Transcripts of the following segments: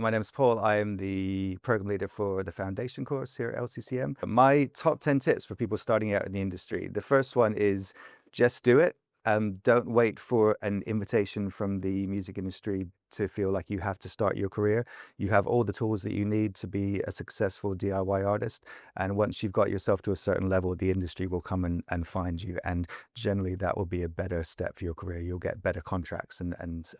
My name is Paul. I am the program leader for the foundation course here at LCCM. My top 10 tips for people starting out in the industry. The first one is just do it. Don't wait for an invitation from the music industry to feel like you have to start your career. You have all the tools that you need to be a successful DIY artist. And once you've got yourself to a certain level, the industry will come and find you. And generally, that will be a better step for your career. You'll get better contracts and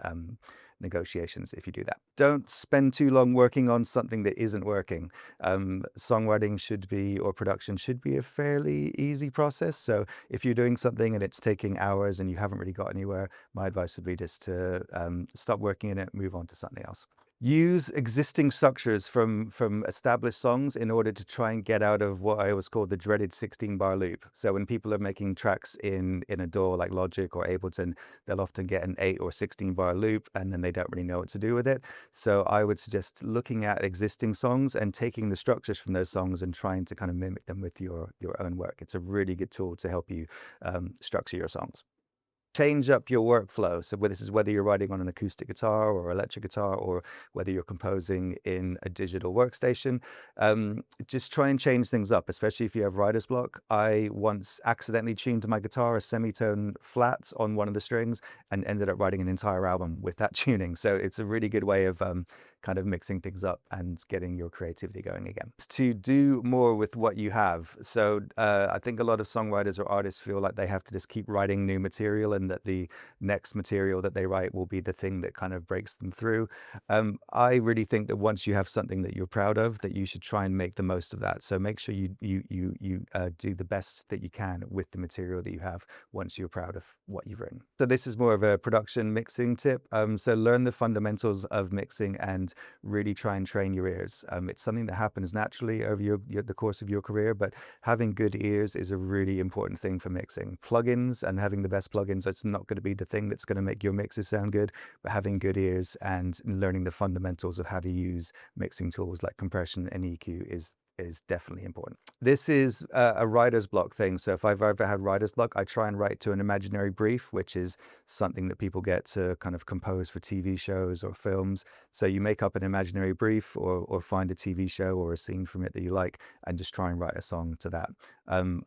negotiations if you do that. Don't spend too long working on something that isn't working. Songwriting should be, or production should be, a fairly easy process. So if you're doing something and it's taking hours and you haven't really got anywhere, my advice would be just to stop working in it, move on to something else. Use existing structures from established songs in order to try and get out of what I always call the dreaded 16-bar loop. So when people are making tracks in a DAW like Logic or Ableton, they'll often get an 8 or 16-bar loop and then they don't really know what to do with it. So I would suggest looking at existing songs and taking the structures from those songs and trying to kind of mimic them with your own work. It's a really good tool to help you structure your songs. Change up your workflow. So this is whether you're writing on an acoustic guitar or electric guitar, or whether you're composing in a digital workstation. Just try and change things up, especially if you have writer's block. I once accidentally tuned my guitar a semitone flat on one of the strings and ended up writing an entire album with that tuning. So it's a really good way of kind of mixing things up and getting your creativity going again. To do more with what you have. So I think a lot of songwriters or artists feel like they have to just keep writing new material and that the next material that they write will be the thing that kind of breaks them through. I really think that once you have something that you're proud of, that you should try and make the most of that. So make sure you do the best that you can with the material that you have once you're proud of what you've written. So this is more of a production mixing tip. So learn the fundamentals of mixing and really try and train your ears. It's something that happens naturally over the course of your career, but having good ears is a really important thing for mixing. Plugins and having the best plugins, it's not going to be the thing that's going to make your mixes sound good, but having good ears and learning the fundamentals of how to use mixing tools like compression and EQ is definitely important. This is a writer's block thing. So if I've ever had writer's block, I try and write to an imaginary brief, which is something that people get to kind of compose for TV shows or films. So you make up an imaginary brief or find a TV show or a scene from it that you like and just try and write a song to that.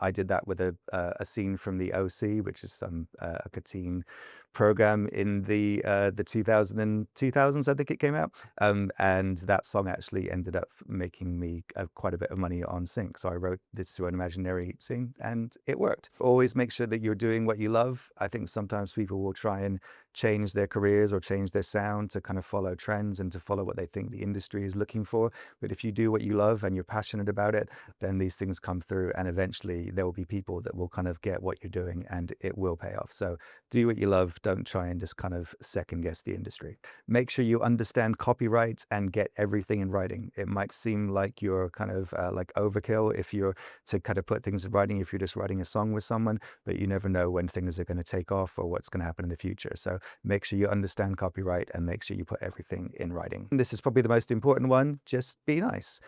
I did that with a scene from the OC, which is a teen program in the 2000s, I think it came out. And that song actually ended up making me quite a bit of money on sync. So I wrote this to an imaginary scene and it worked. Always make sure that you're doing what you love. I think sometimes people will try and change their careers or change their sound to kind of follow trends and to follow what they think the industry is looking for. But if you do what you love and you're passionate about it, then these things come through and eventually there will be people that will kind of get what you're doing and it will pay off. So do what you love. Don't try and just kind of second guess the industry. Make sure you understand copyright and get everything in writing. It might seem like you're kind of like overkill if you're to kind of put things in writing, if you're just writing a song with someone, but you never know when things are going to take off or what's going to happen in the future. So make sure you understand copyright and make sure you put everything in writing. This is probably the most important one. Just be nice.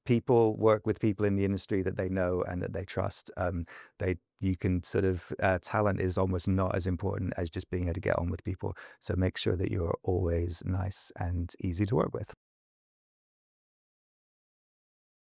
People work with people in the industry that they know and that they trust. You can sort of, talent is almost not as important as just being able to get on with people. So make sure that you're always nice and easy to work with.